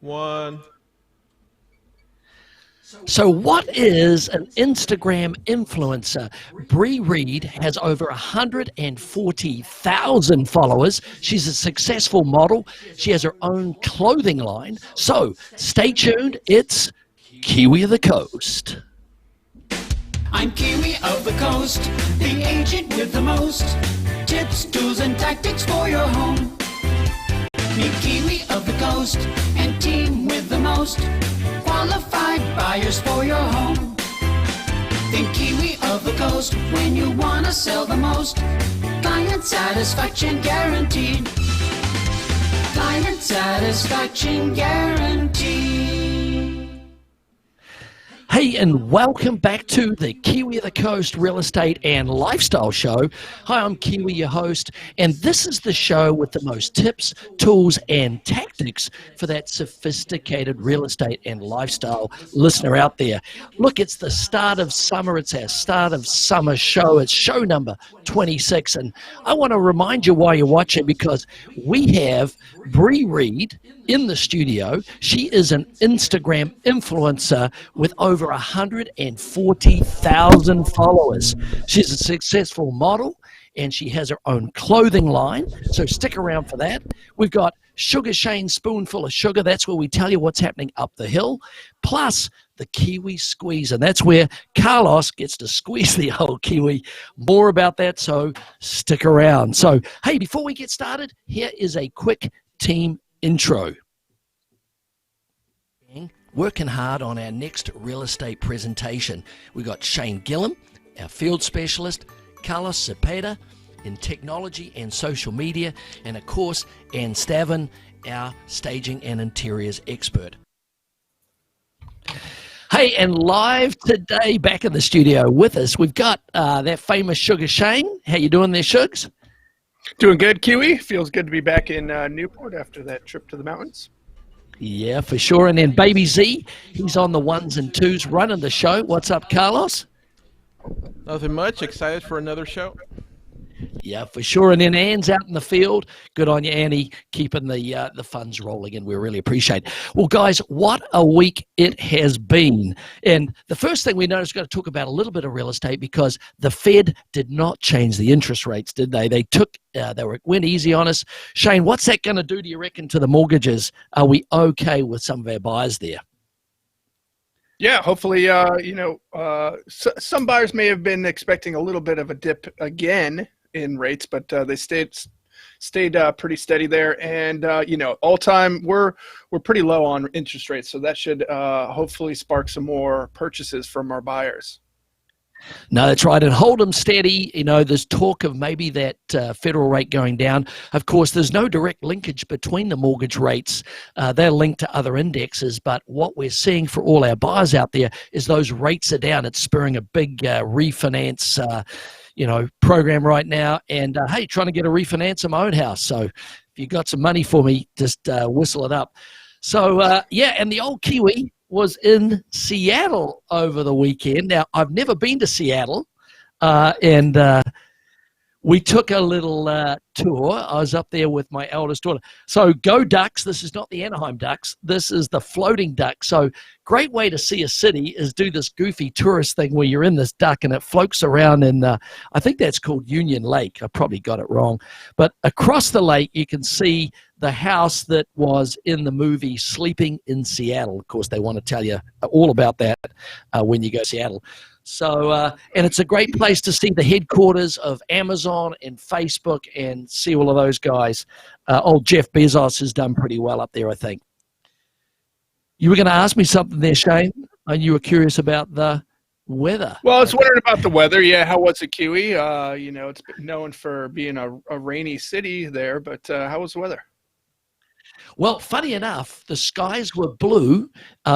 One. So what is an Instagram influencer? Reid has over 140,000 followers. She's a successful model. She has her own clothing line. So stay tuned. It's Kiwi of the Coast. I'm Kiwi of the Coast, the agent with the most tips, tools, and tactics for your home. Meet Kiwi of the Coast and team with the most qualified buyers for your home. Think Kiwi of the Coast when you want to sell the most. Client satisfaction guaranteed. Client satisfaction guaranteed. Hey, and welcome back to the Kiwi of the Coast Real Estate and Lifestyle Show. Hi, I'm Kiwi, your host, and this is the show with the most tips, tools, and tactics for that sophisticated real estate and lifestyle listener out there. Look, it's the start of summer. It's our start of summer show. It's show number 26, and I want to remind you while you're watching because we have Reid in the studio. She is an Instagram influencer with over 140,000 followers. She's a successful model and she has her own clothing line. So stick around for that. We've got Sugar Shane Spoonful of Sugar. That's where we tell you what's happening up the hill. Plus the Kiwi Squeeze. And that's where Carlos gets to squeeze the old Kiwi. More about that. So stick around. So, hey, before we get started, here is a quick team intro. Working hard on our next real estate presentation. We've got Shane Gillum, our field specialist, Carlos Cepeda in technology and social media, and of course, Ann Stavin, our staging and interiors expert. Hey, and live today back in the studio with us, we've got that famous Sugar Shane. How you doing there, Shugs? Doing good, Kiwi. Feels good to be back in Newport after that trip to the mountains. Yeah, for sure. And then Baby Z, he's on the ones and twos running the show. What's up, Carlos? Nothing much. Excited for another show. Yeah, for sure. And then Ann's out in the field. Good on you, Annie, keeping the funds rolling, and we really appreciate it. Well, guys, what a week it has been. And the first thing we know is we've got to talk about a little bit of real estate because the Fed did not change the interest rates, did they? They went easy on us. Shane, what's that going to do, do you reckon, to the mortgages? Are we okay with some of our buyers there? Yeah, hopefully, some buyers may have been expecting a little bit of a dip again in rates, but they stayed pretty steady there. And, all time, we're pretty low on interest rates, so that should hopefully spark some more purchases from our buyers. No, that's right. And hold them steady. There's talk of maybe that federal rate going down. Of course, there's no direct linkage between the mortgage rates. They're linked to other indexes. But what we're seeing for all our buyers out there is those rates are down. It's spurring a big refinance program right now. And, hey, trying to get a refinance of my own house. So if you got some money for me, just whistle it up. So, and the old Kiwi was in Seattle over the weekend. Now, I've never been to Seattle, and we took a little tour. I was up there with my eldest daughter. So go Ducks. This is not the Anaheim Ducks. This is the floating duck. So great way to see a city is do this goofy tourist thing where you're in this duck and it floats around in, I think that's called Union Lake. I probably got it wrong. But across the lake, you can see the house that was in the movie Sleeping in Seattle. Of course, they want to tell you all about that when you go to Seattle. So, and it's a great place to see the headquarters of Amazon and Facebook and see all of those guys. Old Jeff Bezos has done pretty well up there, I think. You were going to ask me something there, Shane, and you were curious about the weather. Well, I was wondering about the weather. Yeah, how was it, Kiwi? It's been known for being a rainy city there, but how was the weather? Well, funny enough, the skies were blue.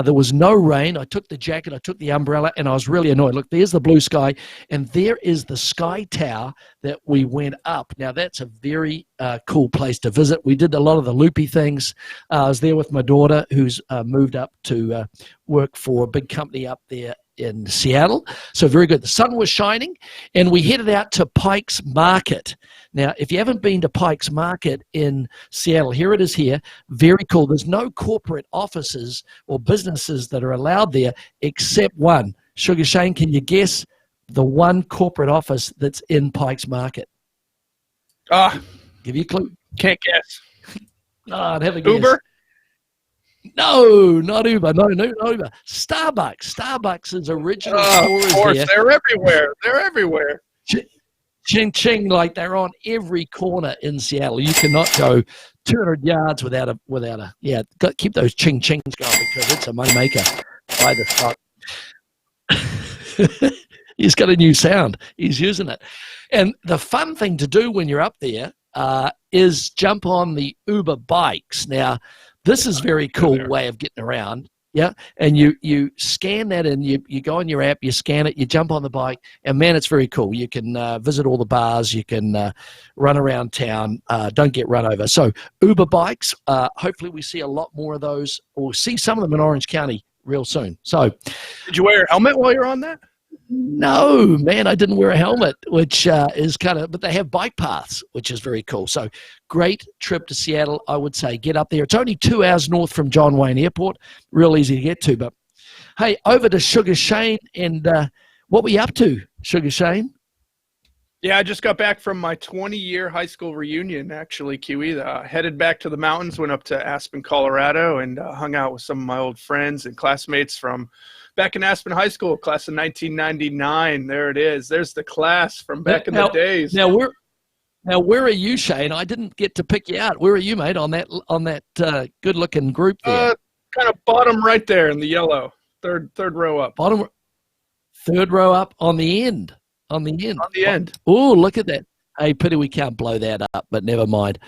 There was no rain. I took the jacket, I took the umbrella, and I was really annoyed. Look, there's the blue sky, and there is the Sky Tower that we went up. Now, that's a very cool place to visit. We did a lot of the loopy things. I was there with my daughter, who's moved up to work for a big company up there in Seattle. So very good. The sun was shining, and we headed out to Pike's Market. Now, if you haven't been to Pike's Market in Seattle, here it is here. Very cool. There's no corporate offices or businesses that are allowed there except one. Sugar Shane, can you guess the one corporate office that's in Pike's Market? Give you a clue. Can't guess. I'd have a guess. Uber? No, not Uber. No, not Uber. Starbucks. Starbucks' original store is of course, there. they're everywhere. They're everywhere. Ching, ching, like they're on every corner in Seattle. You cannot go 200 yards without a keep those ching chings going because it's a money maker. Buy the stock. He's got a new sound. He's using it. And the fun thing to do when you're up there is jump on the Uber bikes. Now, this is very cool way of getting around. Yeah, and you scan that and you go on your app, you scan it, you jump on the bike, and man, it's very cool. You can visit all the bars, you can run around town, don't get run over. So Uber bikes, hopefully we see a lot more of those, or see some of them in Orange County real soon. So, did you wear a helmet while you're on that? No, man, I didn't wear a helmet, which is kind of, but they have bike paths, which is very cool. So great trip to Seattle, I would say. Get up there. It's only 2 hours north from John Wayne Airport. Real easy to get to. But, hey, over to Sugar Shane. And what were you up to, Sugar Shane? Yeah, I just got back from my 20-year high school reunion, actually, Kiwi. Headed back to the mountains, went up to Aspen, Colorado, and hung out with some of my old friends and classmates from back in Aspen High School, class of 1999. There it is. There's the class from back in the days. Now, where are you, Shane? I didn't get to pick you out. Where are you, mate, on that good-looking group there? Kind of bottom right there in the yellow, third row up. Third row up on the end. On the end. Oh, look at that. Hey, pity we can't blow that up, but never mind.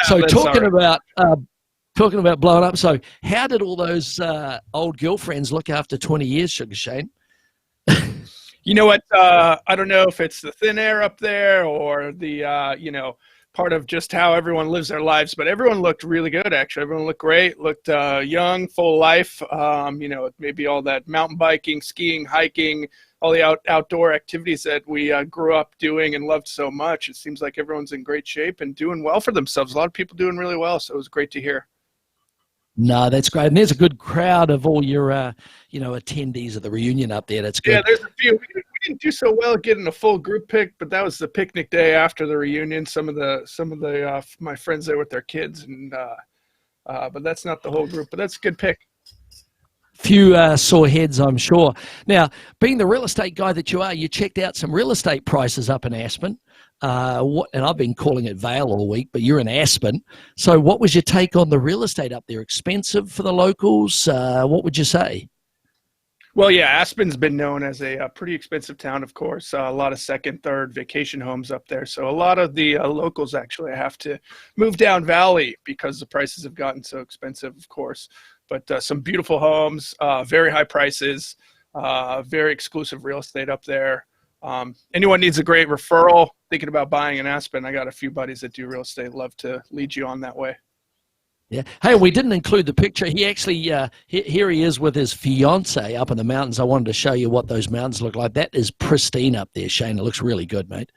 So talking about blowing up. So how did all those old girlfriends look after 20 years, Sugar Shane? You know what? I don't know if it's the thin air up there or the, part of just how everyone lives their lives, but everyone looked really good, actually. Everyone looked great, looked young, full of life. Maybe all that mountain biking, skiing, hiking, all the outdoor activities that we grew up doing and loved so much. It seems like everyone's in great shape and doing well for themselves. A lot of people doing really well, so it was great to hear. No, that's great. And there's a good crowd of all your, attendees of the reunion up there. That's good. Yeah, there's a few. We didn't do so well getting a full group pic, but that was the picnic day after the reunion. Some of the my friends there with their kids, and but that's not the whole group. But that's a good pick. Few sore heads, I'm sure. Now, being the real estate guy that you are, you checked out some real estate prices up in Aspen. And I've been calling it Vale all week, but you're in Aspen. So what was your take on the real estate up there? Expensive for the locals? What would you say? Well, yeah, Aspen's been known as a pretty expensive town, of course. A lot of second, third vacation homes up there. So a lot of the locals actually have to move down valley because the prices have gotten so expensive, of course. But some beautiful homes, very high prices, very exclusive real estate up there. Anyone needs a great referral, thinking about buying in Aspen, I got a few buddies that do real estate. Love to lead you on that way. Yeah. Hey, we didn't include the picture. He actually, here he is with his fiance up in the mountains. I wanted to show you what those mountains look like. That is pristine up there, Shane. It looks really good, mate.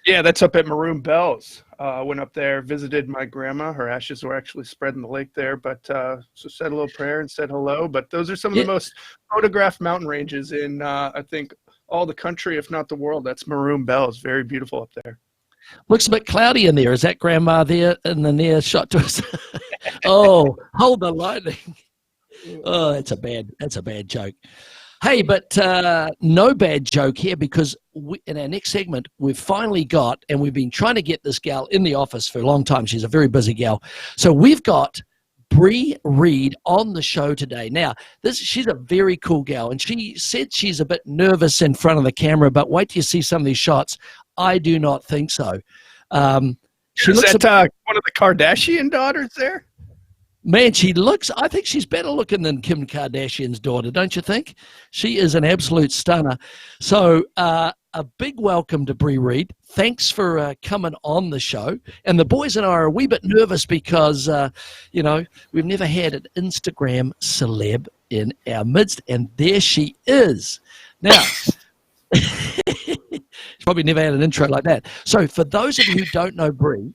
Yeah, that's up at Maroon Bells. Went up there, visited my grandma. Her ashes were actually spread in the lake there, but so said a little prayer and said hello. But those are some of the most photographed mountain ranges in, I think, all the country, if not the world. That's Maroon Bells. Very beautiful up there. Looks a bit cloudy in there. Is that grandma there in the near shot to us? Oh, hold the lightning. Oh, that's a bad joke. Hey, but no bad joke here, because in our next segment, we've finally got, and we've been trying to get this gal in the office for a long time. She's a very busy gal. So we've got Reid on the show today. Now, she's a very cool gal, and she said she's a bit nervous in front of the camera, but wait till you see some of these shots. I do not think so. She looks one of the Kardashian daughters there? Man, I think she's better looking than Kim Kardashian's daughter, don't you think? She is an absolute stunner. So a big welcome to Bree Reid. Thanks for coming on the show. And the boys and I are a wee bit nervous because, we've never had an Instagram celeb in our midst, and there she is. Now, she's probably never had an intro like that. So for those of you who don't know Bree,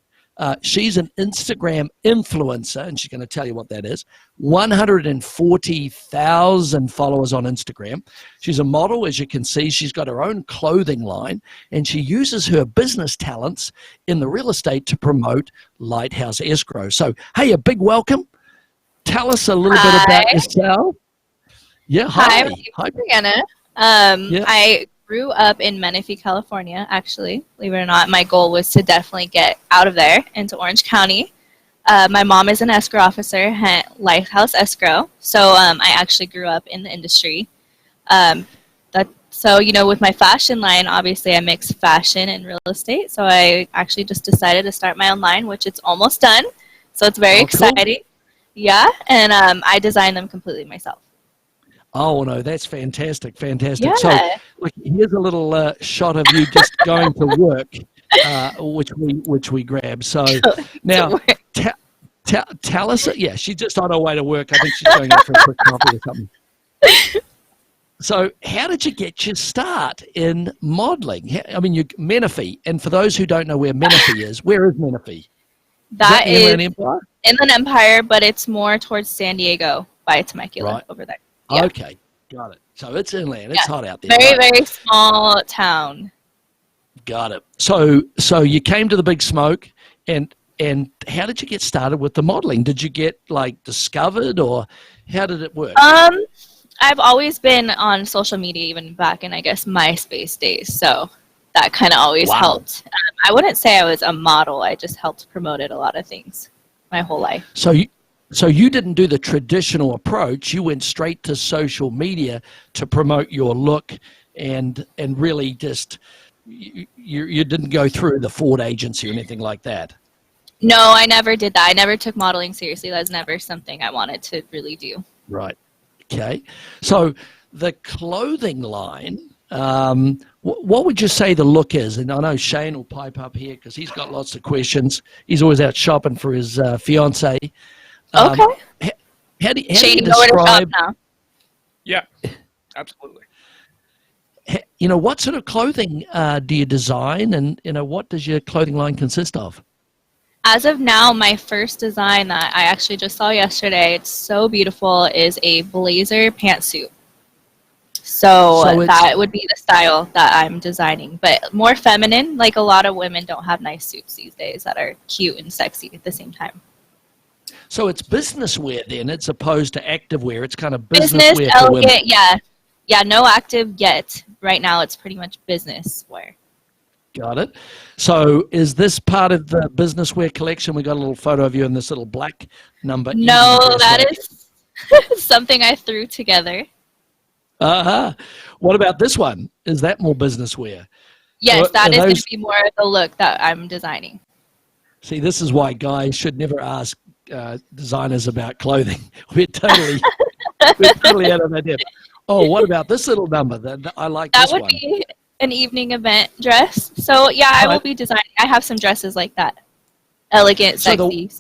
she's an Instagram influencer, and she's going to tell you what that is. 140,000 followers on Instagram. She's a model, as you can see. She's got her own clothing line, and she uses her business talents in the real estate to promote Lighthouse Escrow. So, hey, a big welcome. Tell us a little bit about yourself. Yeah, hi. Hi, Breeana. I grew up in Menifee, California, actually. Believe it or not, my goal was to definitely get out of there into Orange County. My mom is an escrow officer at Lighthouse Escrow, so I actually grew up in the industry. So, with my fashion line, obviously I mix fashion and real estate, so I actually just decided to start my own line, which it's almost done, so it's very exciting. Cool. Yeah, and I design them completely myself. Oh, no, that's fantastic, fantastic. Yeah. So, look, here's a little shot of you just going to work, which we grab. So, now, tell us, yeah, she's just on her way to work. I think she's going out for a quick coffee or something. So, how did you get your start in modeling? I mean, you're Menifee, and for those who don't know where Menifee is, where is Menifee? That is Inland Empire, but it's more towards San Diego by Temecula over there. Yeah. Okay, got it. So it's inland. It's hot out there. Very, very small town. Got it. So you came to the Big Smoke, and how did you get started with the modeling? Did you get discovered, or how did it work? I've always been on social media, even back in, I guess, MySpace days. So that kind of always helped. I wouldn't say I was a model. I just helped promote a lot of things my whole life. So you didn't do the traditional approach. You went straight to social media to promote your look, and really just you didn't go through the Ford agency or anything like that. No, I never did that. I never took modeling seriously. That was never something I wanted to really do. Right. Okay. So the clothing line, what would you say the look is? And I know Shane will pipe up here because he's got lots of questions. He's always out shopping for his fiance. Okay. How do you Shane, describe? Now. Yeah, absolutely. What sort of clothing do you design, and what does your clothing line consist of? As of now, my first design that I actually just saw yesterday, it's so beautiful, is a blazer pantsuit. So that would be the style that I'm designing, but more feminine. Like, a lot of women don't have nice suits these days that are cute and sexy at the same time. So it's business wear then, as opposed to active wear. It's kind of business wear for elegant, women. Yeah, no active yet. Right now, it's pretty much business wear. Got it. So is this part of the business wear collection? We got a little photo of you in this little black number. No, that is something I threw together. What about this one? Is that more business wear? Yes, that is going to be more of the look that I'm designing. See, this is why guys should never ask designers about clothing. We're totally out of idea. Oh, what about this little number? I like this one. That would be an evening event dress. So yeah, I will be designing. I have some dresses like that, elegant, sexy.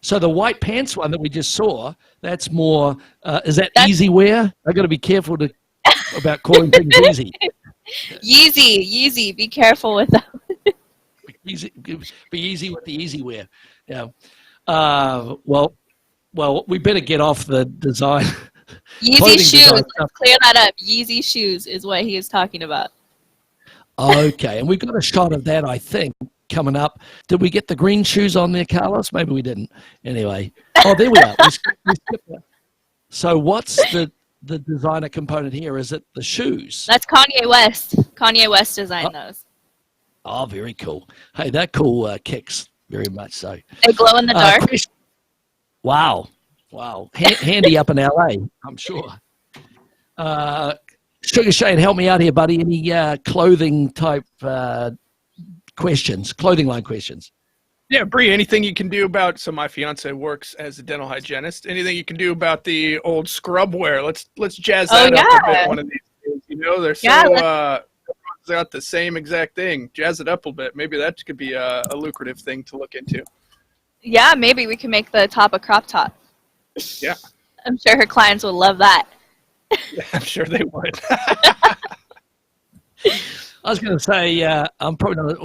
So the white pants one that we just saw, that's more. Is that easy wear? I got to be careful about calling things easy. Yeezy. Be careful with that. Be easy with the easy wear. Yeah. Well, we better get off the design. Yeezy shoes. Let's clear that up. Yeezy shoes is what he is talking about. Okay, and we've got a shot of that, I think, coming up. Did we get the green shoes on there, Carlos? Maybe we didn't. Anyway. Oh, there we are. We skipped that. So what's the designer component here? Is it the shoes? That's Kanye West. Kanye West designed those. Oh, very cool. Hey, that cool kicks very much so. They glow in the dark. Wow. Handy up in LA, I'm sure. Sugar Shane, help me out here, buddy. Any clothing type questions, clothing line questions? Yeah, Bree, anything you can do about, so my fiance works as a dental hygienist, anything you can do about the old scrub wear? Let's jazz that up a bit one of these days. They're got the same exact thing. Jazz it up a little bit. Maybe that could be a lucrative thing to look into. Yeah, maybe we can make the top a crop top. Yeah. I'm sure her clients would love that. Yeah, I'm sure they would. I was going to say, I'm probably not.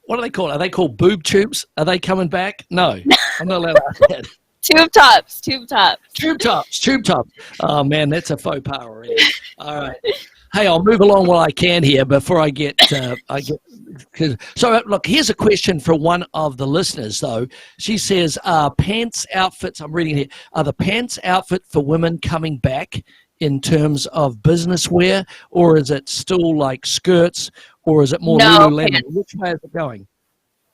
What are they called? Are they called boob tubes? Are they coming back? No, I'm not allowed to ask that. Tube tops, tube tops. Tube tops, tube tops. Oh, man, that's a faux pas already. All right. Hey, I'll move along while I can here before I get. So, look, here's a question for one of the listeners, though. She says, pants outfits, I'm reading here, are the pants outfit for women coming back in terms of business wear, or is it still like skirts, or is it more Lululemon? Pants. Which way is it going?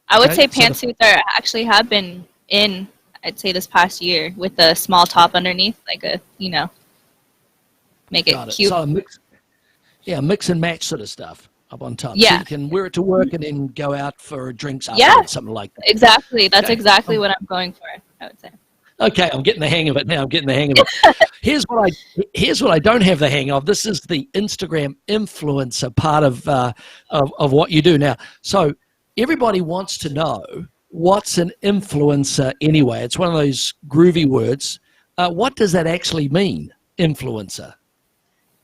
I would say pantsuits actually have been in, I'd say, this past year with a small top underneath, like a, make it cute. So mix and match sort of stuff up on top. Yeah. So you can wear it to work and then go out for drinks afterwards, something like that. Exactly. That's exactly what I'm going for, I would say. Okay, I'm getting the hang of it now. Here's what I don't have the hang of. This is the Instagram influencer part of what you do now. So everybody wants to know, what's an influencer anyway? It's one of those groovy words. What does that actually mean, influencer?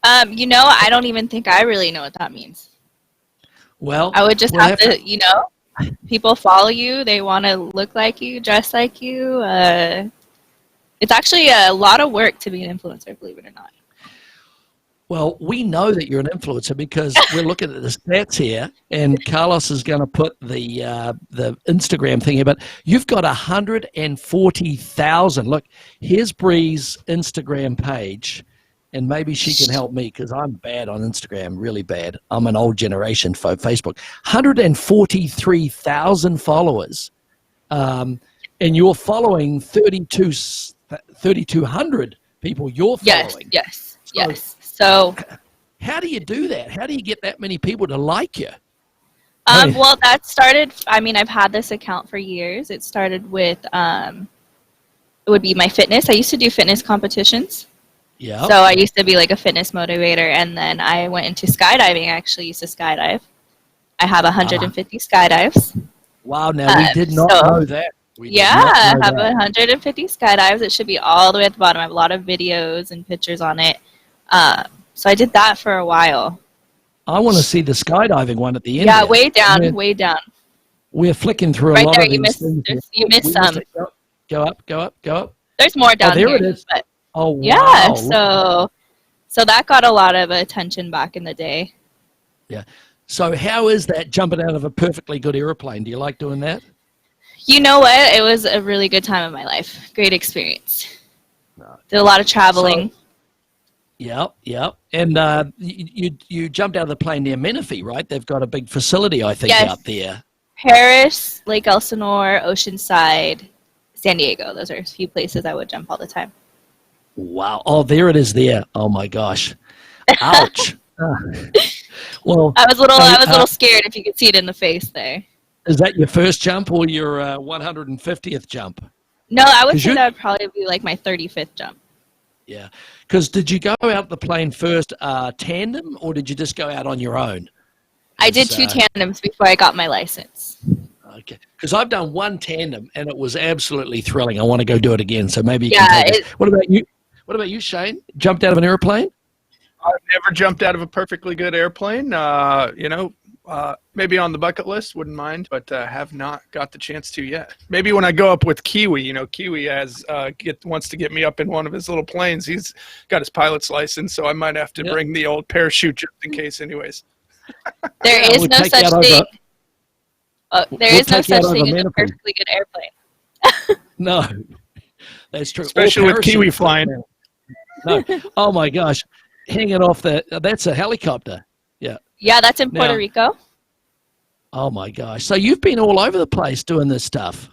I don't even think I really know what that means. Well, I would just have to, people follow you. They want to look like you, dress like you. It's actually a lot of work to be an influencer, believe it or not. Well, we know that you're an influencer because we're looking at the stats here, and Carlos is going to put the Instagram thing here, but you've got 140,000. Look, here's Bree's Instagram page, and maybe she can help me because I'm bad on Instagram, really bad. I'm an old generation Facebook. 143,000 followers, and you're following 3,200 people you're following. Yes. So how do you do that? How do you get that many people to like you? Well, that started, I've had this account for years. It started with, it would be my fitness. I used to do fitness competitions. Yeah. So I used to be like a fitness motivator, and then I went into skydiving. I actually used to skydive. I have 150 skydives. Wow, now we did not know that. I have 150 skydives. It should be all the way at the bottom. I have a lot of videos and pictures on it. So I did that for a while. I want to see the skydiving one at the end. Yeah, way down, way down. We're flicking through right a lot there, of these things. You missed some. Go up. There's more down there here. It is. But oh, wow. Yeah, so that got a lot of attention back in the day. Yeah. So how is that jumping out of a perfectly good airplane? Do you like doing that? You know what? It was a really good time of my life. Great experience. Did a lot of traveling. Yep. And you jumped out of the plane near Menifee, right? They've got a big facility, I think, out there. Paris, Lake Elsinore, Oceanside, San Diego. Those are a few places I would jump all the time. Wow. Oh, there it is there. Oh, my gosh. Ouch. Well, I was a little scared if you could see it in the face there. Is that your first jump or your 150th jump? No, I would say that would probably be like my 35th jump. Yeah. Because did you go out the plane first tandem, or did you just go out on your own? I did 2 tandems before I got my license. Okay. Because I've done 1 tandem, and it was absolutely thrilling. I want to go do it again, so maybe you can take us. What about you? What about you, Shane? Jumped out of an airplane? I've never jumped out of a perfectly good airplane. Maybe on the bucket list, wouldn't mind, but have not got the chance to yet. Maybe when I go up with Kiwi, Kiwi wants to get me up in one of his little planes. He's got his pilot's license, so I might have to bring the old parachute just in case anyways. There is no such thing. There is no such thing as a perfectly good airplane. No, that's true. Especially with Kiwi flying. No. Oh, my gosh. Hanging off that's a helicopter. Yeah. Yeah, that's in Puerto Rico. Oh, my gosh. So you've been all over the place doing this stuff.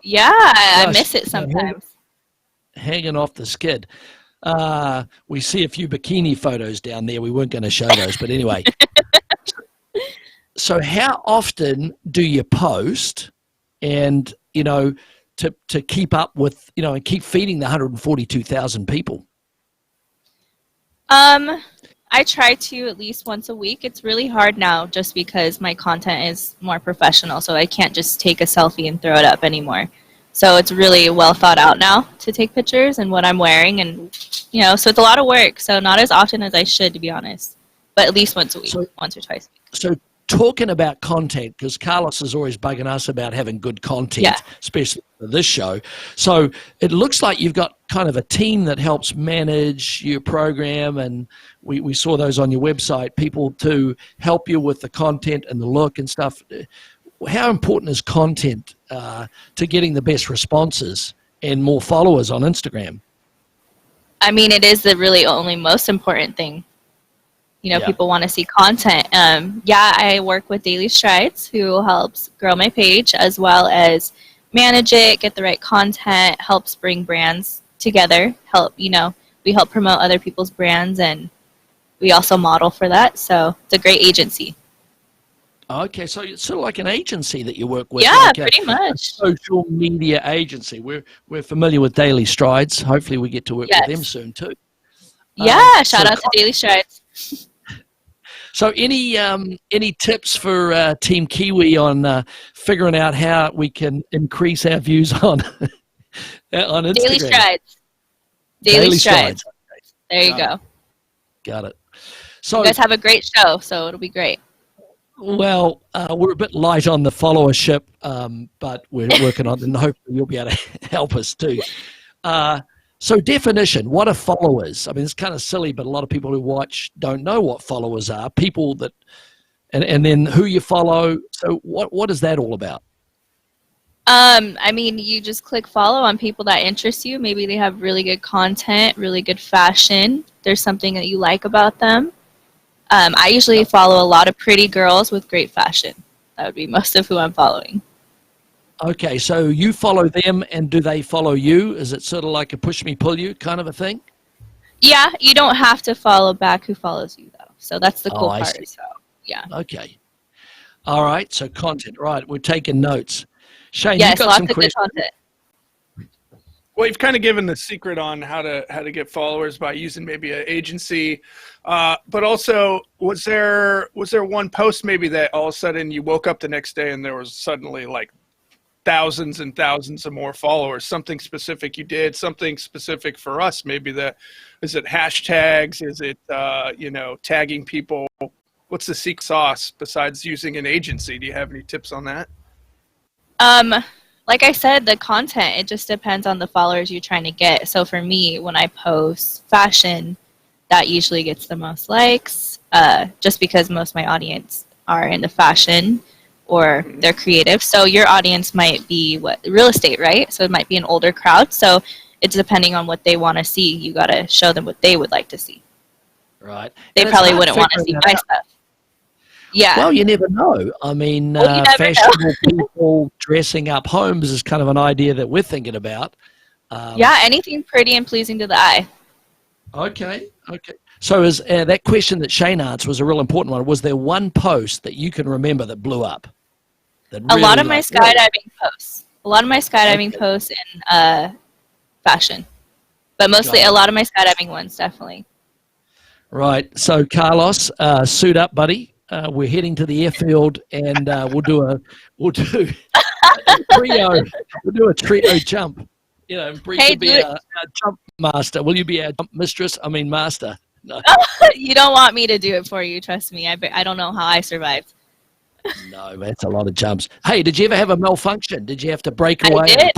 Yeah, I miss it sometimes. Hanging off the skid. We see a few bikini photos down there. We weren't going to show those, but anyway. So how often do you post and, to keep up with, and keep feeding the 142,000 people? I I try to at least once a week. It's really hard now just because my content is more professional, so I can't just take a selfie and throw it up anymore. So it's really well thought out now to take pictures and what I'm wearing, and so it's a lot of work. So not as often as I should, to be honest, but at least once a week, once or twice a week. So talking about content, because Carlos is always bugging us about having good content, especially for this show. So it looks like you've got kind of a team that helps manage your program, and we saw those on your website, people to help you with the content and the look and stuff. How important is content to getting the best responses and more followers on Instagram? I mean, it is the really only most important thing. People want to see content. I work with Daily Strides, who helps grow my page as well as manage it, get the right content, helps bring brands together, we help promote other people's brands, and we also model for that. So it's a great agency. Okay, so it's sort of like an agency that you work with. Yeah, like pretty much. Social media agency. We're familiar with Daily Strides. Hopefully we get to work with them soon too. Shout out to Daily Strides. So any tips for Team Kiwi on figuring out how we can increase our views on Instagram? Daily Strides. Daily Strides. There you go. Got it. So you guys have a great show, so it'll be great. Well, we're a bit light on the followership, but we're working on it, and hopefully you'll be able to help us too. So definition, what are followers? I mean, it's kind of silly, but a lot of people who watch don't know what followers are. People that, and then who you follow. So what is that all about? I mean, you just click follow on people that interest you. Maybe they have really good content, really good fashion. There's something that you like about them. I usually follow a lot of pretty girls with great fashion. That would be most of who I'm following. Okay, so you follow them, and do they follow you? Is it sort of like a push me, pull you kind of a thing? Yeah, you don't have to follow back who follows you, though. So that's the cool part. So, yeah. Okay. All right, so content. Right, we're taking notes. Shane, yes, you got some questions? Good content. Well, you've kind of given the secret on how to get followers by using maybe an agency, but also was there one post maybe that all of a sudden you woke up the next day and there was suddenly like thousands and thousands of more followers? Something specific you did, something specific for us? Maybe is it hashtags? Is it tagging people? What's the secret sauce besides using an agency? Do you have any tips on that? Like I said, the content, it just depends on the followers you're trying to get. So for me, when I post fashion, that usually gets the most likes, just because most of my audience are into fashion or they're creative. So your audience might be real estate, right? So it might be an older crowd. So it's depending on what they want to see. You got to show them what they would like to see. Right. They probably wouldn't want to see my stuff. Yeah. Well, you never know. I mean, fashionable people dressing up homes is kind of an idea that we're thinking about. Anything pretty and pleasing to the eye. Okay. So is that question that Shane answered was a real important one. Was there one post that you can remember that blew up? A lot of my skydiving posts. A lot of my skydiving posts in fashion. But mostly a lot of my skydiving ones, definitely. Right. So, Carlos, suit up, buddy. We're heading to the airfield, and we'll do a trio jump. Bree could be our jump master. Will you be our jump mistress? I mean, master. No. You don't want me to do it for you. Trust me. I don't know how I survived. No, that's a lot of jumps. Hey, did you ever have a malfunction? Did you have to break away? I did.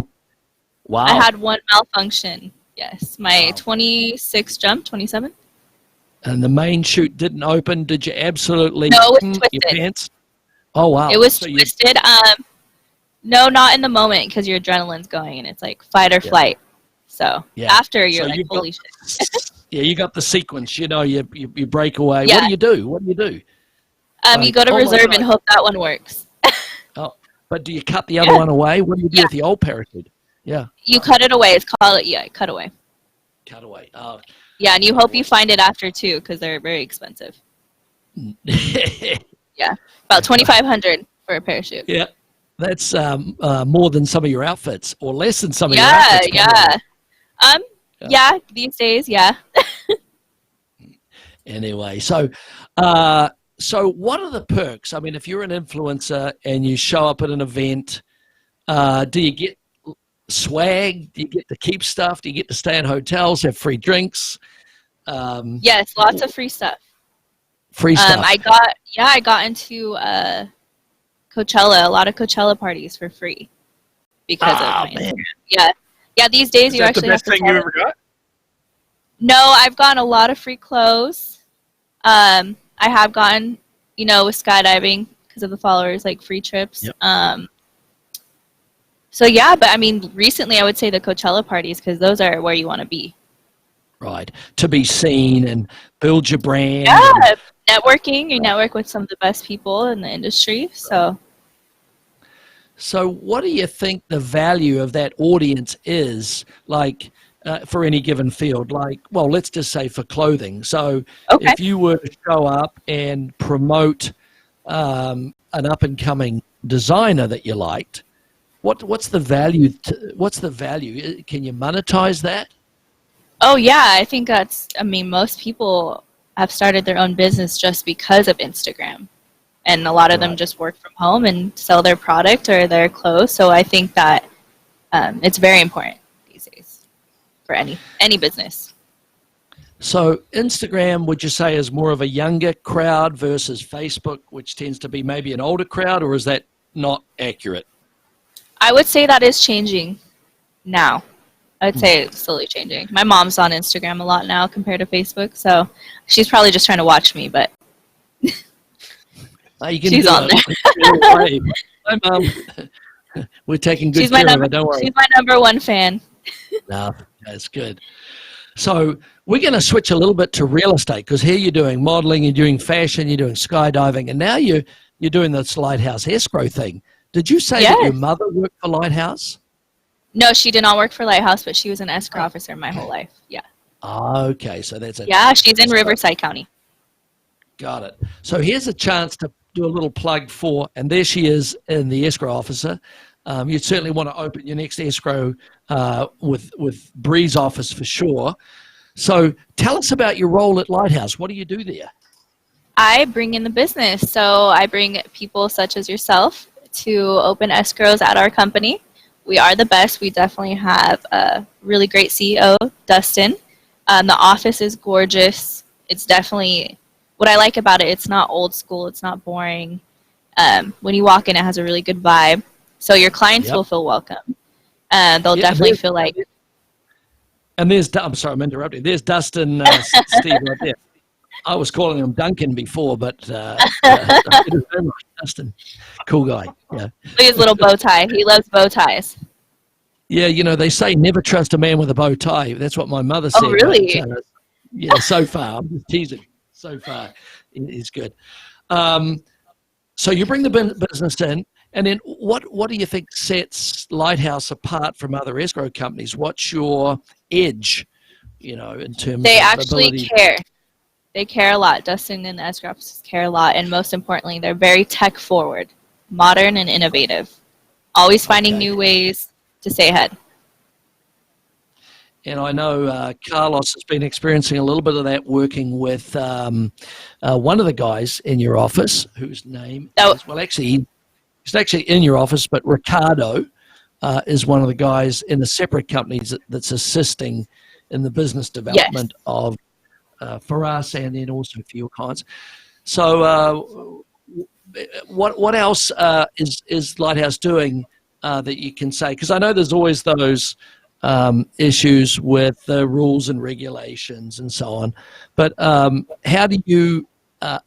Wow. I had one malfunction. Yes, my 26 jump, 27. And the main chute didn't open. Did you absolutely no, it was twisted. Your pants? Oh, wow. It was twisted. No, not in the moment because your adrenaline's going and it's like fight or flight. So after you're like, holy shit. You got the sequence. You break away. Yeah. What do you do? You go to reserve and hope that one works. But do you cut the other one away? What do you do with the old parachute? Yeah. You cut it away. It's called cut away. Cut away. Oh. Yeah, and you hope you find it after too, because they're very expensive. Yeah, about $2,500 for a parachute. Yeah, that's more than some of your outfits, or less than some of your outfits. Yeah. These days, yeah. Anyway, so what are the perks? I mean, if you're an influencer and you show up at an event, do you get swag? Do you get to keep stuff? Do you get to stay in hotels, have free drinks? Yes, lots of free stuff. Free stuff. I got into Coachella, a lot of Coachella parties for free because of my Instagram. Yeah. These days Is you that actually the best have to thing you ever got? No, I've gotten a lot of free clothes. I have gotten, with skydiving because of the followers, like free trips. Yep. So yeah, but I mean, recently I would say the Coachella parties because those are where you want to be. Right, to be seen and build your brand. Yeah, networking. You network with some of the best people in the industry. So what do you think the value of that audience is, like, for any given field? Like, well, let's just say for clothing. So if you were to show up and promote an up-and-coming designer that you liked, what's the value? What's the value? Can you monetize that? Oh yeah, I think most people have started their own business just because of Instagram. And a lot of them just work from home and sell their product or their clothes. So I think that it's very important these days for any business. So Instagram, would you say, is more of a younger crowd versus Facebook, which tends to be maybe an older crowd, or is that not accurate? I would say that is changing now. I would say it's slowly changing. My mom's on Instagram a lot now compared to Facebook, so she's probably just trying to watch me, but she's on there. Hi, Mom. We're taking good care of her, don't worry. She's my number one fan. No, that's good. So we're going to switch a little bit to real estate, because here you're doing modeling, you're doing fashion, you're doing skydiving, and now you're doing this Lighthouse escrow thing. Did you say that your mother worked for Lighthouse? No, she did not work for Lighthouse, but she was an escrow officer my whole life. Yeah. Okay, so that's it. Yeah, she's in Riverside County. Got it. So here's a chance to do a little plug for, and there she is in the escrow officer. You'd certainly want to open your next escrow with Bree's office for sure. So tell us about your role at Lighthouse. What do you do there? I bring in the business. So I bring people such as yourself to open escrows at our company. We are the best. We definitely have a really great CEO, Dustin. The office is gorgeous. It's definitely, what I like about it, it's not old school. It's not boring. When you walk in, it has a really good vibe. So your clients will feel welcome. They'll definitely feel like... And I'm sorry, I'm interrupting. There's Dustin, Steve right there. I was calling him Duncan before, but Dustin, cool guy. Yeah. His little bow tie. He loves bow ties. Yeah, they say never trust a man with a bow tie. That's what my mother said. Oh, really? Yeah, so far. I'm just teasing. So far, it's good. So you bring the business in, and then what do you think sets Lighthouse apart from other escrow companies? What's your edge, in terms they of actually ability? Care. They care a lot. Dustin and the escrow officers care a lot, and most importantly, they're very tech forward, modern, and innovative. Always finding new ways to stay ahead. And I know Carlos has been experiencing a little bit of that working with one of the guys in your office, whose name is, well, actually, he's actually in your office, but Ricardo is one of the guys in the separate companies that's assisting in the business development of for us and then also for your clients. So what else is Lighthouse doing that you can say? Because I know there's always those issues with the rules and regulations and so on. But how do you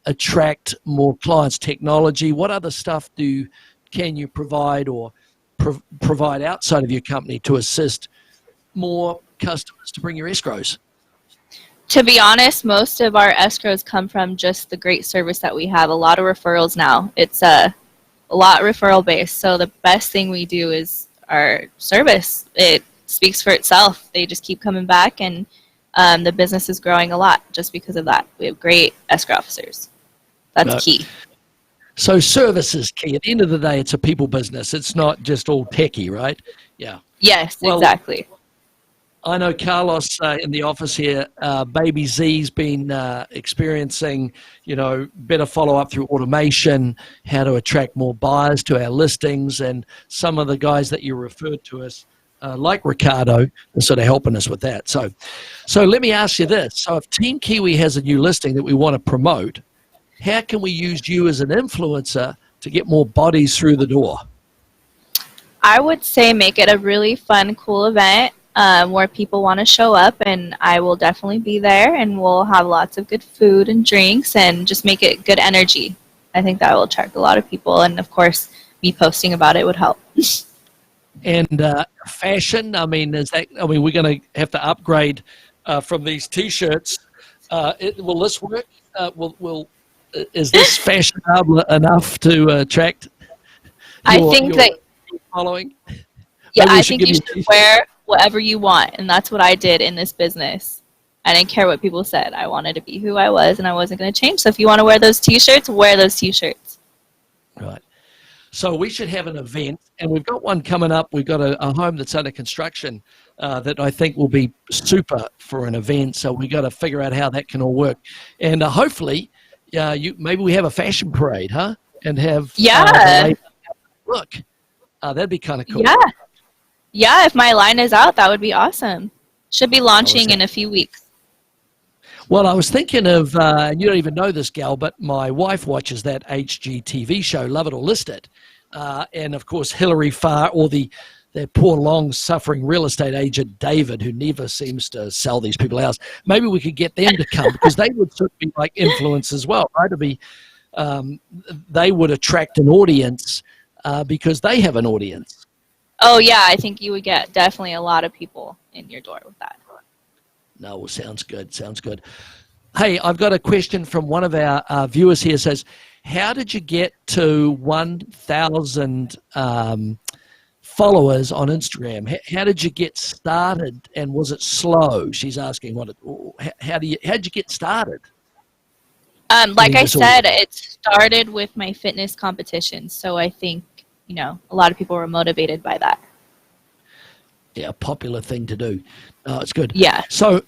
attract more clients? Technology? What other stuff can you provide or provide outside of your company to assist more customers to bring your escrows? To be honest, most of our escrows come from just the great service that we have. A lot of referrals now. It's a lot referral based. So the best thing we do is our service. It speaks for itself. They just keep coming back, and the business is growing a lot just because of that. We have great escrow officers. That's key. So service is key. At the end of the day, it's a people business. It's not just all techie, right? Yeah. Yes, exactly. I know Carlos in the office here, Baby Z's been experiencing, better follow-up through automation, how to attract more buyers to our listings, and some of the guys that you referred to us, like Ricardo, are sort of helping us with that. So let me ask you this. So if Team Kiwi has a new listing that we want to promote, how can we use you as an influencer to get more bodies through the door? I would say make it a really fun, cool event where people want to show up, and I will definitely be there, and we'll have lots of good food and drinks, and just make it good energy. I think that will attract a lot of people, and of course, me posting about it would help. And fashion, we're going to have to upgrade from these T-shirts. Will this work? Is this fashionable enough to attract your following? Yeah, I think you should wear whatever you want, and that's what I did in this business. I didn't care what people said. I wanted to be who I was, and I wasn't going to change. So if you want to wear those T-shirts, wear those T-shirts. Right. So we should have an event, and we've got one coming up. We've got a home that's under construction that I think will be super for an event. So we got to figure out how that can all work, and hopefully, maybe we have a fashion parade, huh? And have look, that'd be kind of cool. Yeah. If my line is out, that would be awesome. Should be launching in a few weeks. Well, I was thinking of, you don't even know this, gal, but my wife watches that HGTV show, Love It or List It. And, of course, Hillary Farr, or the poor, long-suffering real estate agent, David, who never seems to sell these people house. Maybe we could get them to come, because they would sort of be like influence as well, right? They would attract an audience because they have an audience. Oh, yeah, I think you would get definitely a lot of people in your door with that. No, well, sounds good. Hey, I've got a question from one of our viewers here. It says, how did you get to 1,000 followers on Instagram? How did you get started, and was it slow? She's asking, how'd you get started? Like I said, it started with my fitness competition. So I think, a lot of people were motivated by that. Yeah, a popular thing to do. Oh, it's good. Yeah. So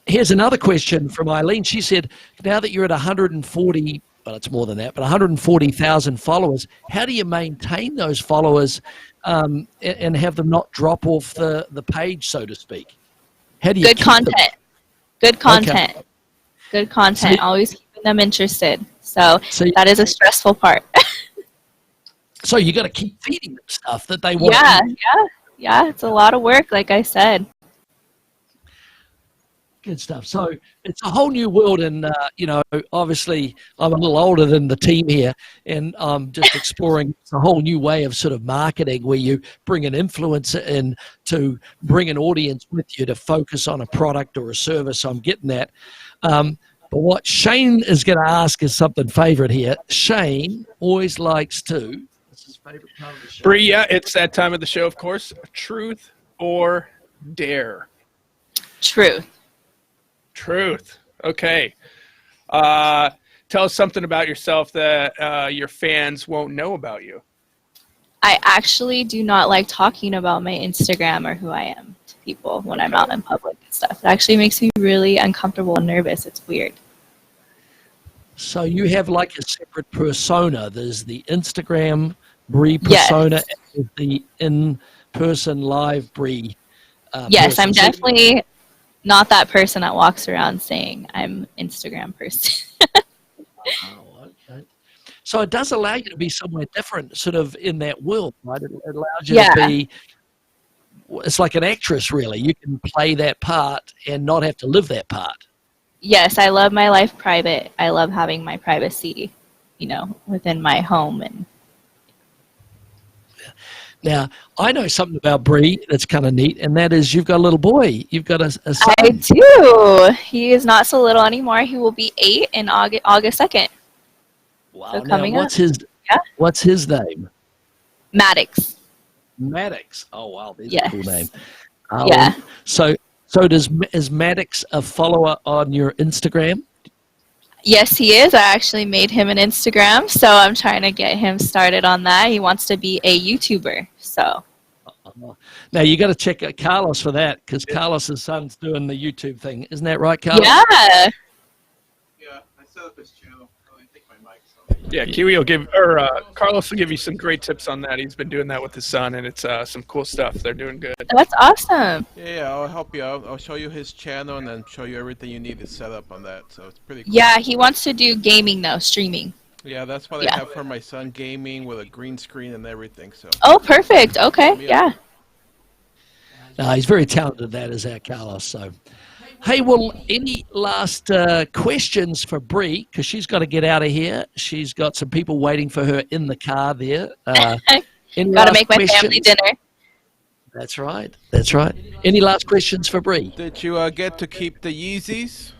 here's another question from Eileen. She said, now that you're at 140, well, it's more than that, but 140,000 followers, how do you maintain those followers and have them not drop off the page, so to speak? How do you Good content. Good content. Okay. Good content. Always keeping them interested. So that is a stressful part. So you got to keep feeding them stuff that they want. Yeah. It's a lot of work, like I said. Good stuff. So it's a whole new world, and obviously I'm a little older than the team here, and I'm just exploring a whole new way of sort of marketing, where you bring an influencer in to bring an audience with you to focus on a product or a service. So I'm getting that. But what Shane is going to ask is something favorite here. Shane always likes to. This is favorite part of the show. Bree, yeah, it's that time of the show, of course. Truth or dare? Truth. Okay. Tell us something about yourself that your fans won't know about you. I actually do not like talking about my Instagram or who I am to people when I'm out in public and stuff. It actually makes me really uncomfortable and nervous. It's weird. So you have like a separate persona. There's the Instagram Bree persona, and the in-person live Bree. Yes, person. I'm definitely not that person that walks around saying I'm Instagram person. Oh, okay. So it does allow you to be somewhere different, sort of in that world, right? It allows you to be. It's like an actress, really. You can play that part and not have to live that part. Yes, I love my life private. I love having my privacy, within my home. And now, I know something about Bree that's kind of neat, and that is you've got a little boy. You've got a son. I do. He is not so little anymore. He will be 8 in August 2nd. Wow. So coming what's up. What's his name? Maddox. Maddox. Oh, wow. That's a cool name. Yeah. So is Maddox a follower on your Instagram? Yes, he is. I actually made him an Instagram, so I'm trying to get him started on that. He wants to be a YouTuber, so. Now you got to check out Carlos for that, because Carlos's son's doing the YouTube thing. Isn't that right, Carlos? Yeah. Yeah, I set up his channel. I think my mic. Yeah, Kiwi will Carlos will give you some great tips on that. He's been doing that with his son, and it's some cool stuff. They're doing good. That's awesome. Yeah, I'll help you out. I'll show you his channel and then show you everything you need to set up on that. So it's pretty cool. Yeah, he wants to do gaming though, streaming. Yeah, that's what I have for my son, gaming with a green screen and everything. So. Oh, perfect. Okay, yeah. He's very talented at that, is our Carlos. So, hey, well, any last questions for Bree? Because she's got to get out of here. She's got some people waiting for her in the car there. Got to make my family dinner. That's right. That's right. Any last questions for Bree? Did you get to keep the Yeezys?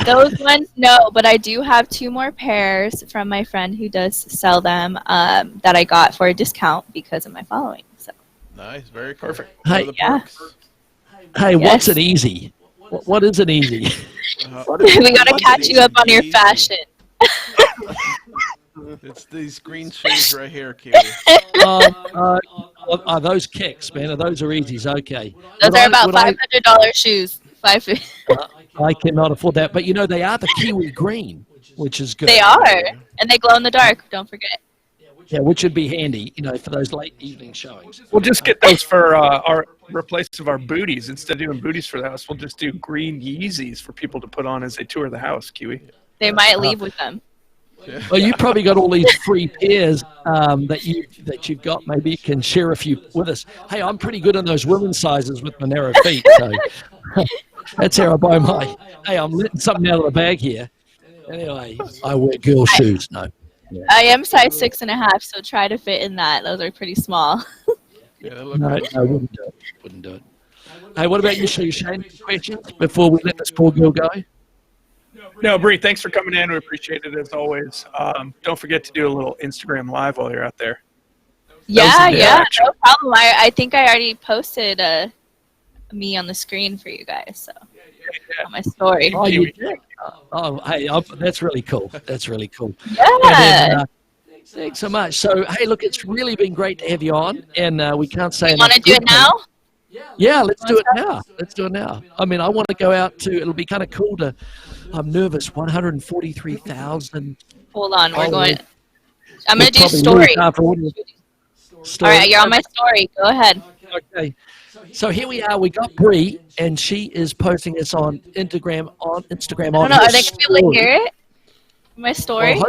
Those ones, no, but I do have 2 more pairs from my friend who does sell them that I got for a discount because of my following. So. Nice, very perfect. Hey, Yes. What's an easy? What is an easy? We got to catch you up on your fashion. It's these green shoes right here, Kiwi. Are those kicks, man? Those are easies? Okay. Those are about $500 shoes. I cannot afford that, but they are the Kiwi green, which is good. They are, and they glow in the dark. Don't forget. Yeah, which would be handy, for those late evening showings. We'll just get those for our replace of our booties. Instead of doing booties for the house, we'll just do green Yeezys for people to put on as they tour the house, Kiwi. They might leave with them. Well, you probably got all these free pairs that you've got. Maybe you can share a few with us. Hey, I'm pretty good on those women's sizes with my narrow feet, so that's how I buy my. Hey, I'm letting something out of the bag here. Anyway, I wear girl shoes. No. Yeah. I am size 6.5, so try to fit in that. Those are pretty small. Yeah, look no, wouldn't do it. Wouldn't do it. Hey, what about you, Shane? Questions before we let this poor girl go? No, Bree, thanks for coming in. We appreciate it as always. Don't forget to do a little Instagram live while you're out there. Yeah, no problem. I think I already posted me on the screen for you guys, so on my story. Oh, you did? Oh, hey, that's really cool. That's really cool. Yeah. Thanks so much. So, hey, look, it's really been great to have you on, and we can't say enough. Want to do it now? Yeah, let's do it now. Let's do it now. I mean, I want to go out to. It'll be kind of cool to. I'm nervous. 143,000. Hold on, we're going. I'm gonna do story. All right, you're on my story. Go ahead. Okay. So here we are. We got Bree, and she is posting us on Instagram. On Instagram. I don't know. Are they gonna be able to hear it? My story.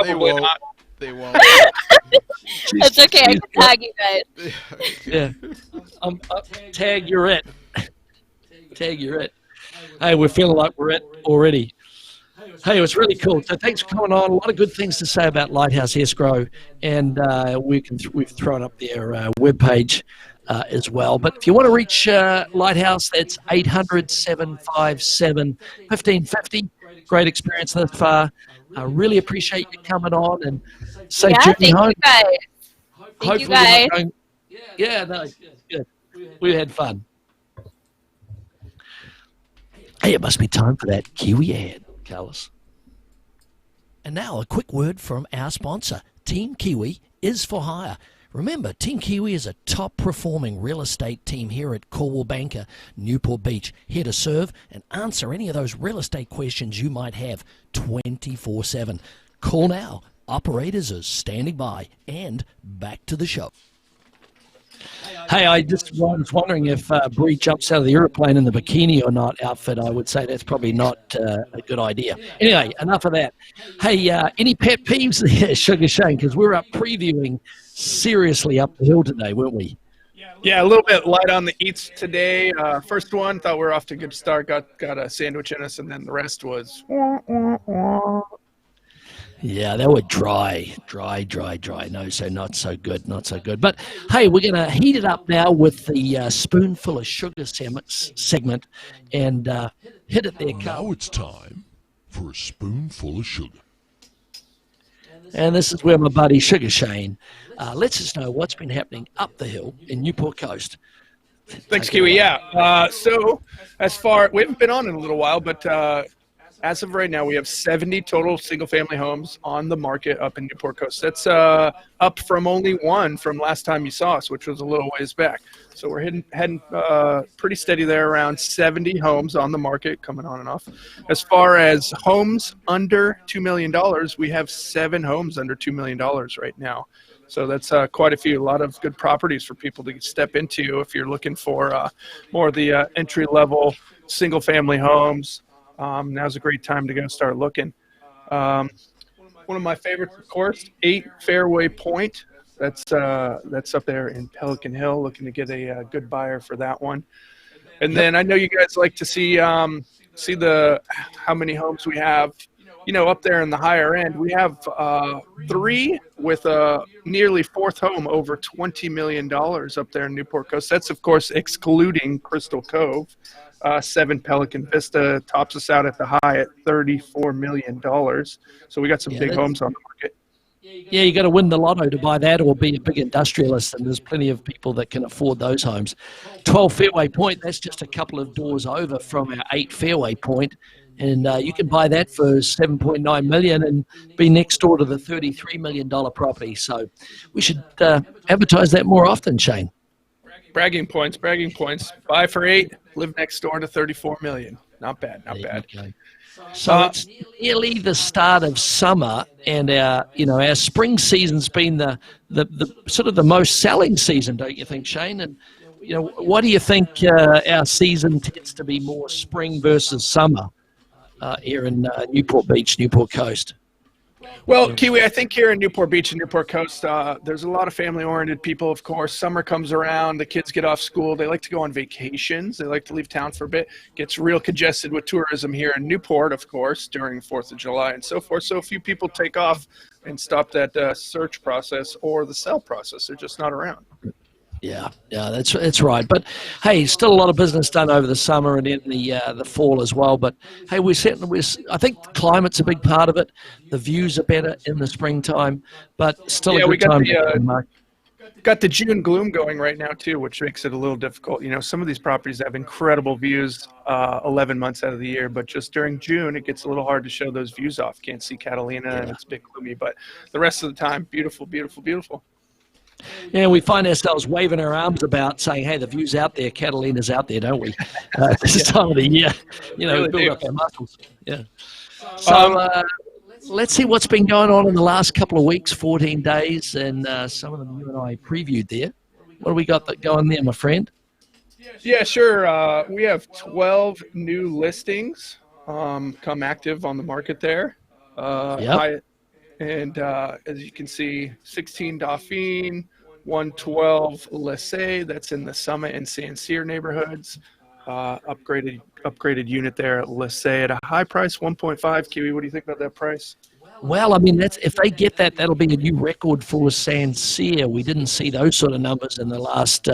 They won't. Not. They won't. It's okay. I can tag you guys. Yeah. Tag, you're it. Tag, you're it. Hey, we're feeling like we're it already. Hey, it was really cool. So thanks for coming on. A lot of good things to say about Lighthouse Escrow, and we've thrown up their webpage as well. But if you want to reach Lighthouse, that's 800-757-1550. Great experience thus far. I really appreciate you coming on and safe journey home. Thank you guys. No, good. We had fun. Hey, it must be time for that Kiwi ad, Carlos. And now a quick word from our sponsor. Team Kiwi is for hire. Remember, Team Kiwi is a top-performing real estate team here at Corwell Banker, Newport Beach, here to serve and answer any of those real estate questions you might have 24/7. Call now. Operators are standing by. And back to the show. Hey, I just was wondering if Bree jumps out of the airplane in the bikini or not outfit. I would say that's probably not a good idea. Anyway, enough of that. Hey, any pet peeves there, Sugar Shane? Because we're up previewing seriously up the hill today, weren't we? Yeah, a little bit light on the eats today. First one, thought we were off to a good start. Got a sandwich in us, and then the rest was. Yeah, they were dry. No, so not so good. But, hey, we're going to heat it up now with the spoonful of sugar segment and hit it there, Carl. Now it's time for a spoonful of sugar. And this is where my buddy Sugar Shane lets us know what's been happening up the hill in Newport Coast. Thanks, Kiwi. Yeah. So we haven't been on in a little while, but As of right now, we have 70 total single-family homes on the market up in Newport Coast. That's up from only one from last time you saw us, which was a little ways back. So we're heading pretty steady there, around 70 homes on the market, coming on and off. As far as homes under $2 million, we have 7 homes under $2 million right now. So that's quite a few. A lot of good properties for people to step into if you're looking for more of the entry-level single-family homes. Now's a great time to go start looking. One of my favorites, of course, 8 Fairway Point. That's up there in Pelican Hill. Looking to get a good buyer for that one. And then I know you guys like to see how many homes we have. Up there in the higher end, we have 3 with a nearly 4th home over $20 million up there in Newport Coast. That's, of course, excluding Crystal Cove. 7 Pelican Vista tops us out at the high at $34 million. So we got some big homes on the market. Yeah, you got to win the lotto to buy that or be a big industrialist, and there's plenty of people that can afford those homes. 12 Fairway Point, that's just a couple of doors over from our 8 Fairway Point. And you can buy that for $7.9 million and be next door to the $33 million property. So we should advertise that more often, Shane. Bragging points. Buy for 8, live next door to $34 million. Not bad. So it's nearly the start of summer, and our spring season's been the sort of the most selling season, don't you think, Shane? And what do you think our season tends to be more spring versus summer? Here in Newport Beach, Newport Coast? Well, Kiwi, I think here in Newport Beach and Newport Coast, there's a lot of family-oriented people, of course. Summer comes around, the kids get off school. They like to go on vacations. They like to leave town for a bit. Gets real congested with tourism here in Newport, of course, during the 4th of July and so forth. So a few people take off and stop that search process or the sell process. They're just not around. Yeah, that's right. But hey, still a lot of business done over the summer and in the fall as well. But hey, I think the climate's a big part of it. The views are better in the springtime, but still a good time. Got the June gloom going right now too, which makes it a little difficult. Some of these properties have incredible views 11 months out of the year, but just during June it gets a little hard to show those views off. Can't see Catalina and it's a bit gloomy, but the rest of the time, beautiful, beautiful, beautiful. Yeah, we find ourselves waving our arms about saying, hey, the view's out there, Catalina's out there, don't we? This time of the year, really build up our muscles. Yeah. So let's see what's been going on in the last couple of weeks, 14 days, and some of them you and I previewed there. What do we got going there, my friend? Yeah, sure. We have 12 new listings come active on the market there. And as you can see, 16 Dauphine, 112 Lessay, that's in the Summit and San Cyr neighborhoods. Upgraded unit there at Lessay at a high price, 1.5. Kiwi, what do you think about that price? Well, I mean, if they get that, that'll be a new record for San Cyr. We didn't see those sort of numbers in the last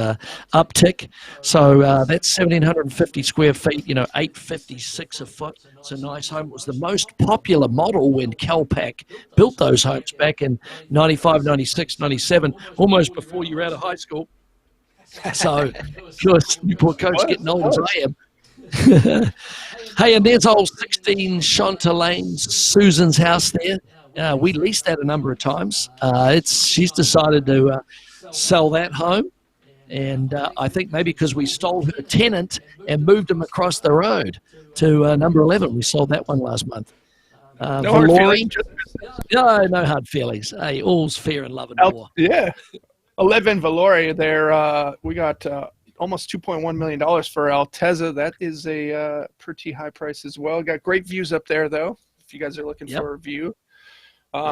uptick. So that's 1,750 square feet, $856 a foot. It's a nice home. It was the most popular model when Calpac built those homes back in 95, 96, 97, almost before you were out of high school. So, of course, Newport Coast getting old as I am. Hey, and there's old 16 Chantalaine's Susan's house there. We leased that a number of times. She's decided to sell that home, and I think maybe because we stole her tenant and moved him across the road to number 11. We sold that one last month. No hard feelings. No hard feelings. Hey, all's fair in love and war. Yeah. 11 Valore there. We got almost $2.1 million for Alteza. That is a pretty high price as well. Got great views up there, though, if you guys are looking for a view.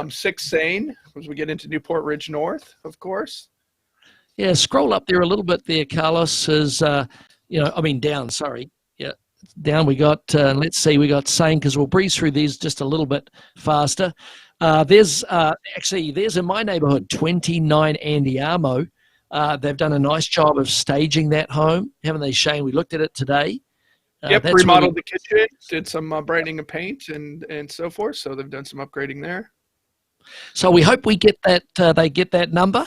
6 Seine, as we get into Newport Ridge North, of course. Yeah, scroll up there a little bit there, Carlos. Down, sorry. Yeah, down we got, let's see, we got Seine, because we'll breeze through these just a little bit faster. There's in my neighborhood, 29 Andiamo. They've done a nice job of staging that home, haven't they, Shane? We looked at it today. Remodeled the kitchen, did some brightening of paint and so forth. So they've done some upgrading there. So we hope we get that. They get that number